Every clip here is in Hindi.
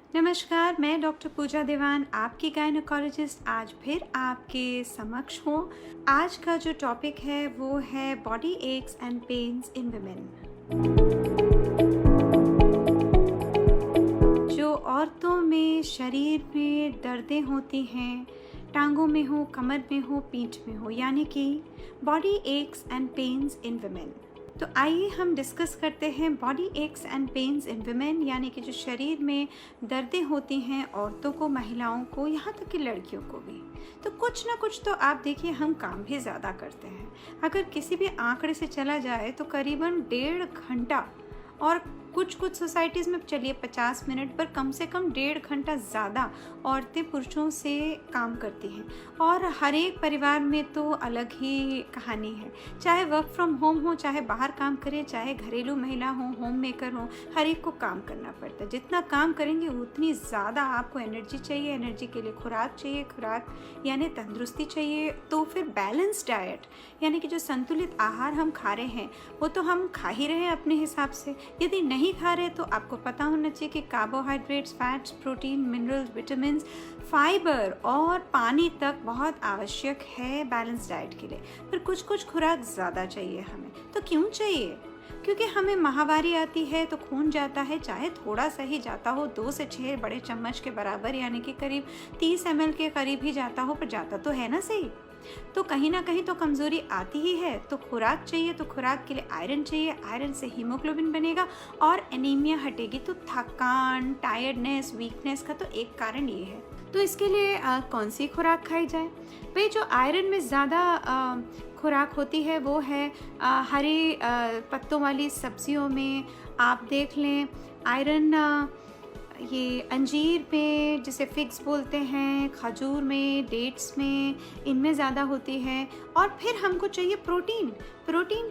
नमस्कार, मैं डॉक्टर पूजा देवान, आपकी गायनोकोलॉजिस्ट आज फिर आपके समक्ष हूँ। आज का जो टॉपिक है वो है body aches and pains in women. जो औरतों में शरीर में दर्दें होती हैं, टांगों में हो, कमर में हो, पीठ में हो, यानी कि body aches and pains in women. तो आइए हम डिस्कस करते हैं body aches and pains in women, यानी कि जो शरीर में दर्दें होती हैं औरतों को, महिलाओं को, यहाँ तक कि लड़कियों को भी। तो कुछ ना कुछ तो आप देखिए, हम काम भी ज़्यादा करते हैं। अगर किसी भी आंकड़े से चला जाए तो करीबन 1.5 घंटा, और कुछ सोसाइटीज़ में चलिए 50 मिनट, पर कम से कम 1.5 घंटा ज़्यादा औरतें पुरुषों से काम करती हैं। और हर एक परिवार में तो अलग ही कहानी है, चाहे वर्क फ्रॉम होम हो, चाहे बाहर काम करें, चाहे घरेलू महिला हो, होम मेकर हो, हर एक को काम करना पड़ता है। जितना काम करेंगे उतनी ज़्यादा आपको एनर्जी चाहिए, एनर्जी के लिए खुराक चाहिए, खुराक यानी तंदुरुस्ती चाहिए। तो फिर बैलेंस डाइट, यानी कि जो संतुलित आहार हम खा रहे हैं वो तो हम खा ही रहे हैं अपने हिसाब से। यदि नहीं खा रहे तो आपको पता होना चाहिए कि carbohydrates, fats, protein, minerals, vitamins, fibre और पानी तक बहुत आवश्यक है बैलेंस डाइट के लिए। फिर कुछ खुराक ज़्यादा चाहिए हमें। तो क्यों चाहिए? क्योंकि हमें माहवारी आती है तो खून जाता है, चाहे थोड़ा सा ही जाता हो, 2 से 6 बड़े चम्मच के बराबर, यानी कि करीब 30 ml के करीब ही जाता हो, पर जाता तो है ना सही। तो कहीं ना कहीं तो कमज़ोरी आती ही है। तो खुराक चाहिए, तो खुराक के लिए आयरन चाहिए, आयरन से हीमोग्लोबिन बनेगा और एनीमिया हटेगी। तो थकान, टायर्डनेस, वीकनेस का तो एक कारण ये है। तो इसके लिए कौन सी खुराक खाई जाए? भाई, जो आयरन में ज़्यादा खुराक होती है वो है हरे पत्तों वाली सब्जियों में। आप देख लें आयरन ये अंजीर में, जिसे फिग्स बोलते हैं, खजूर में, डेट्स में, इनमें ज़्यादा होती है। और फिर हमको चाहिए प्रोटीन।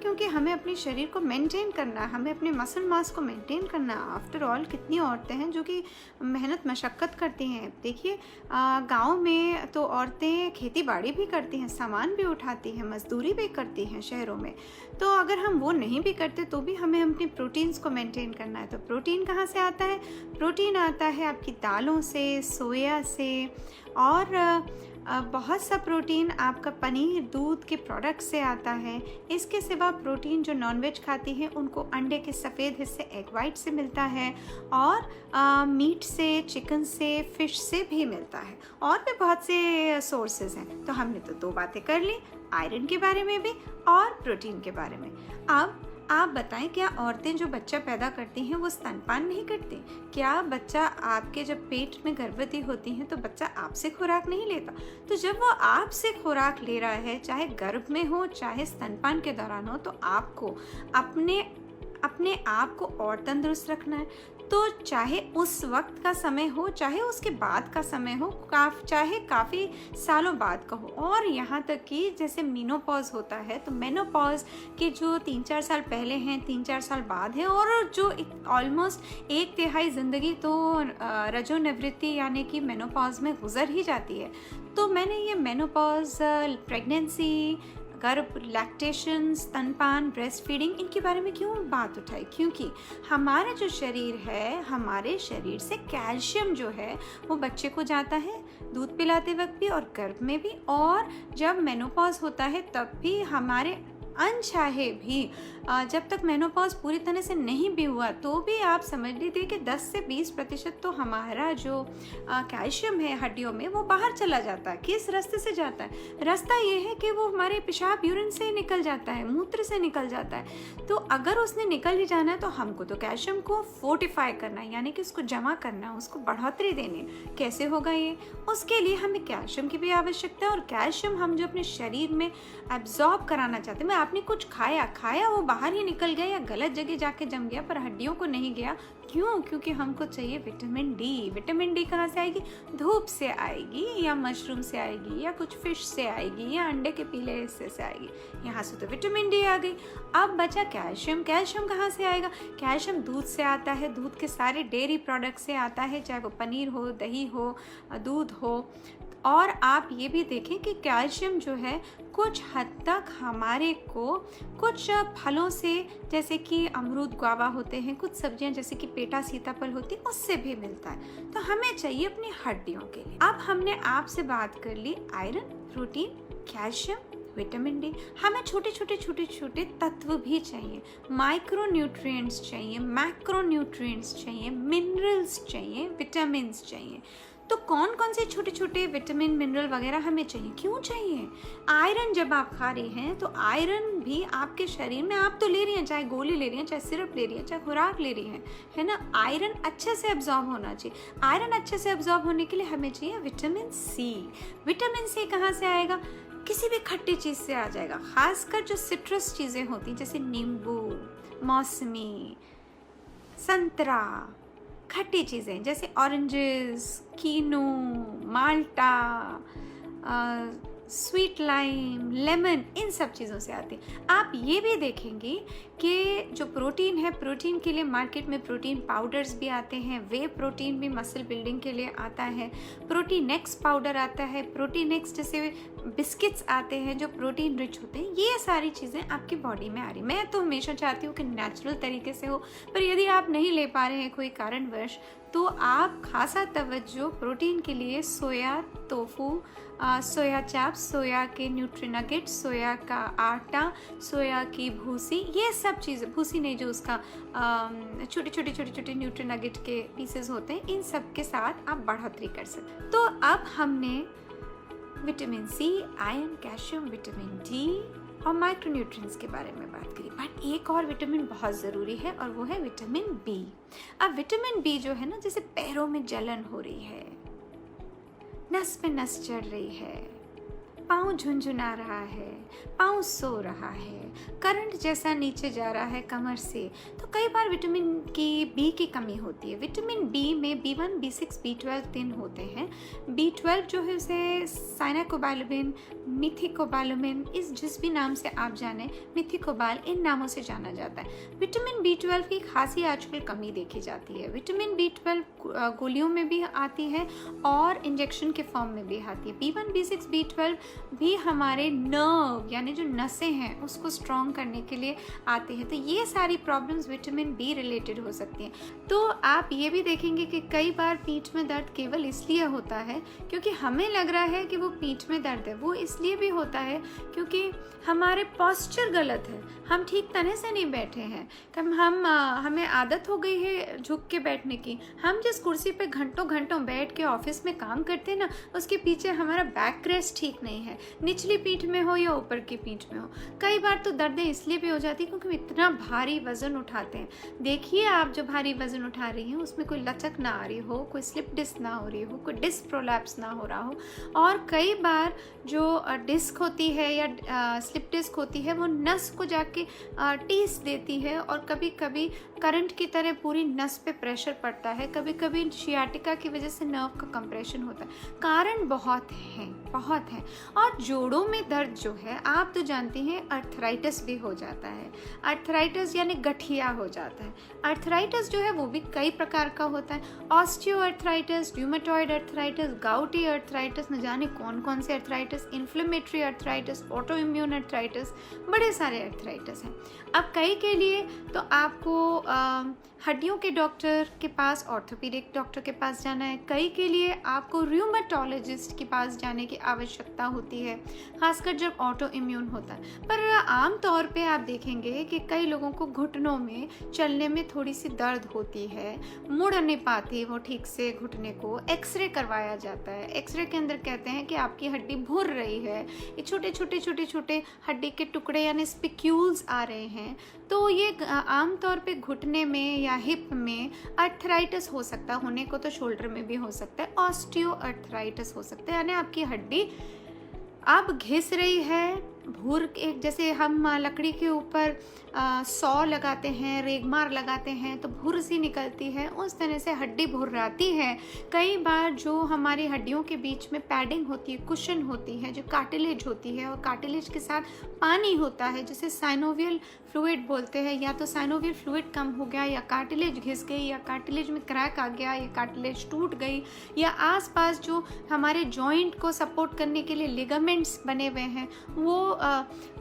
क्योंकि हमें अपने शरीर को मेंटेन करना है, हमें अपने मसल मास को मेंटेन करना है। आफ्टर ऑल कितनी औरतें हैं जो कि मेहनत मशक्क़त करती हैं। देखिए, गांव में तो औरतें खेती बाड़ी भी करती हैं, सामान भी उठाती हैं, मजदूरी भी करती हैं शहरों में। तो अगर हम वो नहीं भी करते तो भी हमें अपनी प्रोटीन्स को मेंटेन करना है। तो प्रोटीन कहाँ से आता है? प्रोटीन आता है आपकी दालों से, सोया से, और बहुत सा प्रोटीन आपका पनीर, दूध के प्रोडक्ट से आता है। इसके सिवा प्रोटीन जो नॉनवेज खाती हैं उनको अंडे के सफ़ेद हिस्से, एग वाइट से मिलता है, और मीट से, चिकन से, फिश से भी मिलता है। और भी बहुत से सोर्सेज हैं। तो हमने तो 2 बातें कर ली, आयरन के बारे में भी और प्रोटीन के बारे में। अब आप बताएं, क्या औरतें जो बच्चा पैदा करती हैं वो स्तनपान नहीं करती? क्या बच्चा आपके जब पेट में गर्भवती होती हैं तो बच्चा आपसे खुराक नहीं लेता? तो जब वो आपसे खुराक ले रहा है, चाहे गर्भ में हो, चाहे स्तनपान के दौरान हो, तो आपको अपने आप को और तंदुरुस्त रखना है। तो चाहे उस वक्त का समय हो, चाहे उसके बाद का समय हो, चाहे काफ़ी सालों बाद का हो, और यहाँ तक कि जैसे मेनोपॉज होता है, तो मेनोपॉज के जो 3-4 साल पहले हैं, 3-4 साल बाद है, और जो ऑलमोस्ट 1/3 ज़िंदगी तो रजोनिवृत्ति यानी कि मेनोपॉज में गुजर ही जाती है। तो मैंने ये मेनोपॉज, प्रेगनेंसी, गर्भ, लैक्टेशन, स्तनपान, ब्रेस्ट फीडिंग, इनके बारे में क्यों बात उठाई? क्योंकि हमारा जो शरीर है, हमारे शरीर से कैल्शियम जो है वो बच्चे को जाता है दूध पिलाते वक्त भी, और गर्भ में भी, और जब मेनोपॉज होता है तब भी। हमारे अनचाहे भी जब तक मेनोपॉज पूरी तरह से नहीं भी हुआ तो भी आप समझ लीजिए कि 10 से 20% तो हमारा जो कैल्शियम है हड्डियों में वो बाहर चला जाता है। किस रास्ते से जाता है? रास्ता ये है कि वो हमारे पेशाब, यूरिन से निकल जाता है, मूत्र से निकल जाता है। तो अगर उसने निकल ही जाना है तो हमको तो कैल्शियम को फोर्टिफाई करना है, यानी कि उसको जमा करना है, उसको बढ़ोतरी देनी है। कैसे होगा ये? उसके लिए हमें कैल्शियम की भी आवश्यकता है, और कैल्शियम हम जो अपने शरीर में एब्जॉर्ब कराना चाहते हैं। आपने कुछ खाया वो बाहर ही निकल गया या गलत जगह जाके जम गया, पर हड्डियों को नहीं गया। क्यों? क्योंकि हमको चाहिए विटामिन डी। विटामिन डी कहाँ से आएगी? धूप से आएगी, या मशरूम से आएगी, या कुछ फिश से आएगी, या अंडे के पीले हिस्से से आएगी। यहाँ से तो विटामिन डी आ गई। अब बचा कैल्शियम। कैल्शियम कहाँ से आएगा? कैल्शियम दूध से आता है, दूध के सारे डेयरी प्रोडक्ट से आता है, चाहे वो पनीर हो, दही हो, दूध हो। और आप ये भी देखें कि कैल्शियम जो है कुछ हद तक हमारे को कुछ फलों से, जैसे कि अमरूद गुआवा होते हैं, कुछ सब्जियां जैसे कि पेटा सीताफल होती है, उससे भी मिलता है। तो हमें चाहिए अपनी हड्डियों के लिए। अब हमने आपसे बात कर ली iron, protein, calcium, vitamin D. हमें छोटे छोटे तत्व भी चाहिए, माइक्रो न्यूट्रिएंट्स चाहिए, मैक्रो न्यूट्रिएंट्स चाहिए, मिनरल्स चाहिए, विटामिन्स चाहिए। तो कौन कौन से छोटे छोटे विटामिन, मिनरल वगैरह हमें चाहिए? क्यों चाहिए? आयरन जब आप खा रही हैं तो आयरन भी आपके शरीर में आप तो ले रही हैं, चाहे गोली ले रही हैं, चाहे सिरप ले रही हैं, चाहे खुराक ले रही हैं, है ना। आयरन अच्छे से एब्जॉर्ब होना चाहिए। आयरन अच्छे से एब्जॉर्ब होने के लिए हमें चाहिए विटामिन सी। विटामिन सी कहाँ से आएगा? किसी भी खट्टी चीज़ से आ जाएगा, खासकर जो सिट्रस चीज़ें होती हैं जैसे नींबू, मौसमी, संतरा, खट्टी चीज़ें जैसे ऑरेंजेस, कीनू, माल्टा, स्वीट लाइम, लेमन, इन सब चीज़ों से आती है। आप ये भी देखेंगे कि जो प्रोटीन है, प्रोटीन के लिए मार्केट में प्रोटीन पाउडर्स भी आते हैं, वे प्रोटीन भी मसल बिल्डिंग के लिए आता है, प्रोटीन एक्स पाउडर आता है, प्रोटीन एक्स जैसे बिस्किट्स आते हैं जो प्रोटीन रिच होते हैं। ये सारी चीज़ें आपकी बॉडी में आ रही। मैं तो हमेशा चाहती हूँ कि नेचुरल तरीके से हो, पर यदि आप नहीं ले पा रहे हैं कोई कारणवश, तो आप खासा तवज्जो प्रोटीन के लिए सोया, टोफू, सोया चाप्स, सोया के न्यूट्रीनगेट, सोया का आटा, सोया की भूसी, ये सब चीज़ें, भूसी नहीं जो उसका छोटे छोटे न्यूट्रीनगेट के पीसेस होते हैं, इन सब के साथ आप बढ़ोतरी कर सकते। तो अब हमने vitamin C, iron, calcium, vitamin D और माइक्रोन्यूट्रिएंट्स के बारे में बात करी। बट एक और विटामिन बहुत ज़रूरी है और वो है विटामिन बी। अब विटामिन बी जो है ना, जैसे पैरों में जलन हो रही है, नस पे नस चढ़ रही है, पाँव झुनझुना रहा है, पाँव सो रहा है, करंट जैसा नीचे जा रहा है कमर से, तो कई बार विटामिन की बी की कमी होती है। विटामिन बी में B1, B6, B12 तीन होते हैं। B12 जो है उसे साइनाकोबालमिन, मिथिकोबालमिन, इस जिस भी नाम से आप जाने, मिथिकोबाल, इन नामों से जाना जाता है। विटामिन B12 की खासी आजकल कमी देखी जाती है। विटामिन B12 गोलियों में भी आती है और इंजेक्शन के फॉर्म में भी आती है। B1, B6, B12 भी हमारे नर्व यानी जो नसें हैं उसको स्ट्रॉन्ग करने के लिए आते हैं। तो ये सारी प्रॉब्लम्स विटामिन बी रिलेटेड हो सकती हैं। तो आप ये भी देखेंगे कि कई बार पीठ में दर्द केवल इसलिए होता है क्योंकि हमें लग रहा है कि वो पीठ में दर्द है। वो इसलिए भी होता है क्योंकि हमारे पोस्चर गलत है, हम ठीक तरह से नहीं बैठे हैं। हमें आदत हो गई है झुक के बैठने की। हम जिस कुर्सी पे घंटों घंटों बैठ के ऑफिस में काम करते हैं ना, उसके पीछे हमारा बैक रेस्ट ठीक नहीं है, निचली पीठ में हो या ऊपर की पीठ में हो। कई बार तो दर्दें इसलिए भी हो जाती है क्योंकि इतना भारी वजन उठाते हैं। देखिए, आप जो भारी वजन उठा रही हैं उसमें कोई लचक ना आ रही हो, कोई स्लिप डिस्क ना हो रही हो, कोई डिस्क प्रोलैप्स ना हो रहा हो। और कई बार जो डिस्क होती है या स्लिप डिस्क होती है वो नस को जाके टीस देती है और कभी कभी करंट की तरह पूरी नस पे प्रेशर पड़ता है। कभी कभी शियाटिका की वजह से नर्व का कंप्रेशन होता है। कारण बहुत हैं। और जोड़ों में दर्द जो है, आप तो जानती हैं, अर्थराइटिस भी हो जाता है। अर्थराइटिस यानी गठिया हो जाता है। अर्थराइटिस जो है वो भी कई प्रकार का होता है। Osteoarthritis, rheumatoid arthritis, gouty arthritis, न जाने कौन कौन से arthritis, inflammatory arthritis, autoimmune arthritis, बड़े सारे अर्थराइटिस हैं। अब कई के लिए तो आपको हड्डियों के डॉक्टर के पास, ऑर्थोपीडिक डॉक्टर के पास जाना है। कई के लिए आपको र्यूमेटोलॉजिस्ट के पास जाने की आवश्यकता होती है, खासकर जब ऑटो इम्यून होता है। पर आम तौर पे आप देखेंगे कि कई लोगों को घुटनों में चलने में थोड़ी सी दर्द होती है, मुड़ नहीं पाती वो ठीक से घुटने को। एक्सरे करवाया जाता है। एक्सरे के अंदर कहते हैं कि आपकी हड्डी भुर रही है, ये छोटे छोटे हड्डी के टुकड़े यानी स्पिक्यूल्स आ रहे हैं। तो ये आम तौर पे घुटने में या हिप में अर्थराइटिस हो सकता है। होने को तो शोल्डर में भी हो सकता है। ऑस्टियो अर्थराइटिस हो सकता है, यानी आपकी हड्डी अब घिस रही है, भूर एक जैसे हम लकड़ी के ऊपर सौ लगाते हैं, रेगमार लगाते हैं तो भूर सी निकलती है, उस तरह से हड्डी भुर्राती है। कई बार जो हमारी हड्डियों के बीच में पैडिंग होती है, कुशन होती है, जो कार्टिलेज होती है, और कार्टिलेज के साथ पानी होता है जिसे साइनोवियल फ्लूइड बोलते हैं, या तो साइनोवियल फ्लूइड कम हो गया, या कार्टिलेज घिस गई, या कार्टिलेज में क्रैक आ गया, या कार्टिलेज टूट गई, या आसपास जो हमारे जॉइंट को सपोर्ट करने के लिए लिगामेंट्स बने हुए हैं वो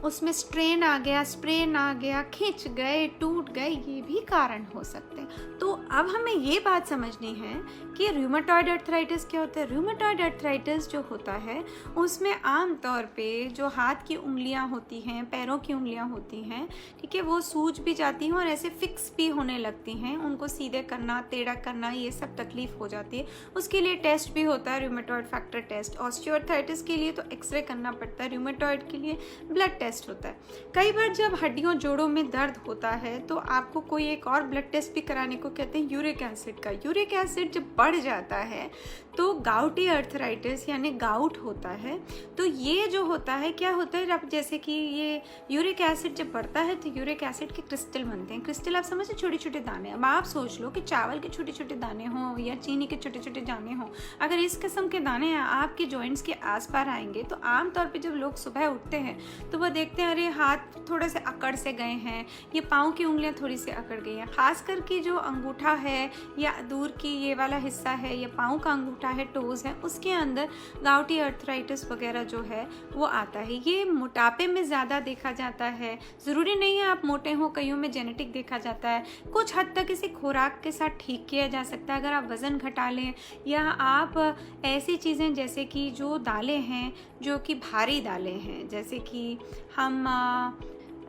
उसमें स्ट्रेन आ गया, स्प्रेन आ गया, खिंच गए, टूट गए, ये भी कारण हो सकते हैं। तो अब हमें ये बात समझनी है कि रूमेटॉइड अर्थराइटिस क्या होता है। रूमेटॉइड अर्थराइटिस जो होता है उसमें आम तौर पे जो हाथ की उंगलियां होती हैं, पैरों की उंगलियां होती हैं, ठीक है, वो सूज भी जाती हैं और ऐसे फिक्स भी होने लगती हैं, उनको सीधे करना, टेढ़ा करना, ये सब तकलीफ हो जाती है। उसके लिए टेस्ट भी होता है, रूमेटॉइड फैक्टर टेस्ट। ऑस्टियोआर्थराइटिस के लिए तो एक्सरे करना पड़ता है, रूमेटॉइड के लिए ब्लड टेस्ट होता है। कई बार जब हड्डियों जोड़ों में दर्द होता है तो आपको कोई एक और ब्लड टेस्ट भी कराने को कहते हैं यूरिक एसिड का। यूरिक एसिड जब बढ़ जाता है तो गाउटी अर्थराइटिस यानी गाउट होता है। तो ये जो होता है, क्या होता है, अब जैसे कि ये यूरिक एसिड जब बढ़ता है तो यूरिक एसिड के क्रिस्टल बनते हैं। क्रिस्टल आप समझे, छोटे छोटे दाने। अब आप सोच लो कि चावल के छोटे छोटे दाने हों या चीनी के छोटे छोटे दाने हों, अगर इस किस्म के दाने आपके जॉइंट्स के आस पार आएंगे तो आमतौर पर जब लोग सुबह उठते हैं तो वह देखते हैं अरे हाथ थोड़े से अकड़ से गए हैं, ये पाँव की उंगलियां थोड़ी सी अकड़ गई हैं। खास करके जो अंगूठा है या दूर की ये वाला हिस्सा है या पाँव का अंगूठा है, टोज है, उसके अंदर गाउटी अर्थराइटिस वगैरह जो है वो आता है। ये मोटापे में ज़्यादा देखा जाता है, ज़रूरी नहीं है आप मोटे हो, कईयों में जेनेटिक देखा जाता है। कुछ हद तक इसे खुराक के साथ ठीक किया जा सकता है। अगर आप वज़न घटा लें या आप ऐसी चीज़ें जैसे कि जो दालें हैं जो कि भारी दालें हैं, जैसे कि हम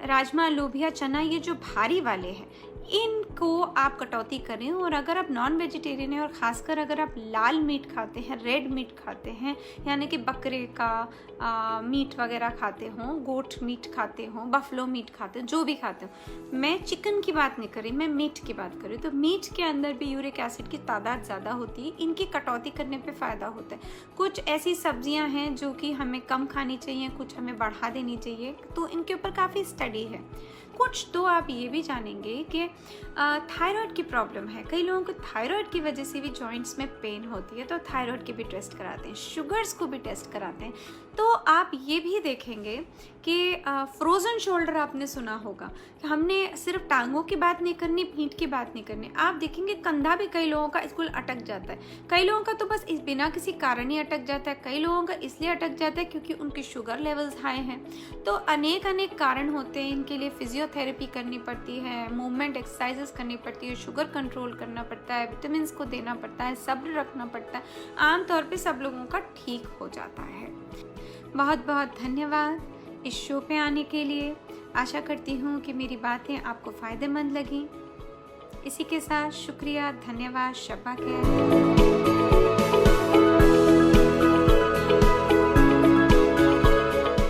राजमा, लोबिया, चना, ये जो भारी वाले हैं इनको आप कटौती करें। और अगर आप नॉन वेजिटेरियन हैं और ख़ासकर अगर आप लाल मीट खाते हैं, रेड मीट खाते हैं, यानी कि बकरे का मीट वगैरह खाते हों, गोट मीट खाते हों, बफलो मीट खाते हों, जो भी खाते हों, मैं चिकन की बात नहीं कर रही, मैं मीट की बात कर रही हूँ। तो मीट के अंदर भी यूरिक एसिड की तादाद ज़्यादा होती है, इनकी कटौती करने पे फ़ायदा होता है। कुछ ऐसी सब्जियां हैं जो कि हमें कम खानी चाहिए, कुछ हमें बढ़ा देनी चाहिए, तो इनके ऊपर काफ़ी स्टडी है। कुछ तो आप ये भी जानेंगे कि थायराइड की प्रॉब्लम है। कई लोगों को थायराइड की वजह से भी जॉइंट्स में पेन होती है, तो थायराइड के भी टेस्ट कराते हैं, शुगर्स को भी टेस्ट कराते हैं। तो आप ये भी देखेंगे कि फ्रोज़न शोल्डर आपने सुना होगा कि हमने सिर्फ टांगों की बात नहीं करनी, पीठ की बात नहीं करनी, आप देखेंगे कंधा भी कई लोगों का इसको अटक जाता है। कई लोगों का तो बस इस बिना किसी कारण ही अटक जाता है, कई लोगों का इसलिए अटक जाता है क्योंकि उनकी शुगर लेवल्स हाई हैं। तो अनेक कारण होते हैं, इनके लिए फिजियोथेरेपी करनी पड़ती है, मूवमेंट एक्सरसाइजेस करनी पड़ती है, शुगर कंट्रोल करना पड़ता है, विटामिन को देना पड़ता है, सब्र रखना पड़ता है। आमतौर पर सब लोगों का ठीक हो जाता है। बहुत बहुत धन्यवाद इस शो पे आने के लिए। आशा करती हूँ कि मेरी बातें आपको फ़ायदेमंद लगीं। इसी के साथ शुक्रिया, धन्यवाद, शब्बा खैर।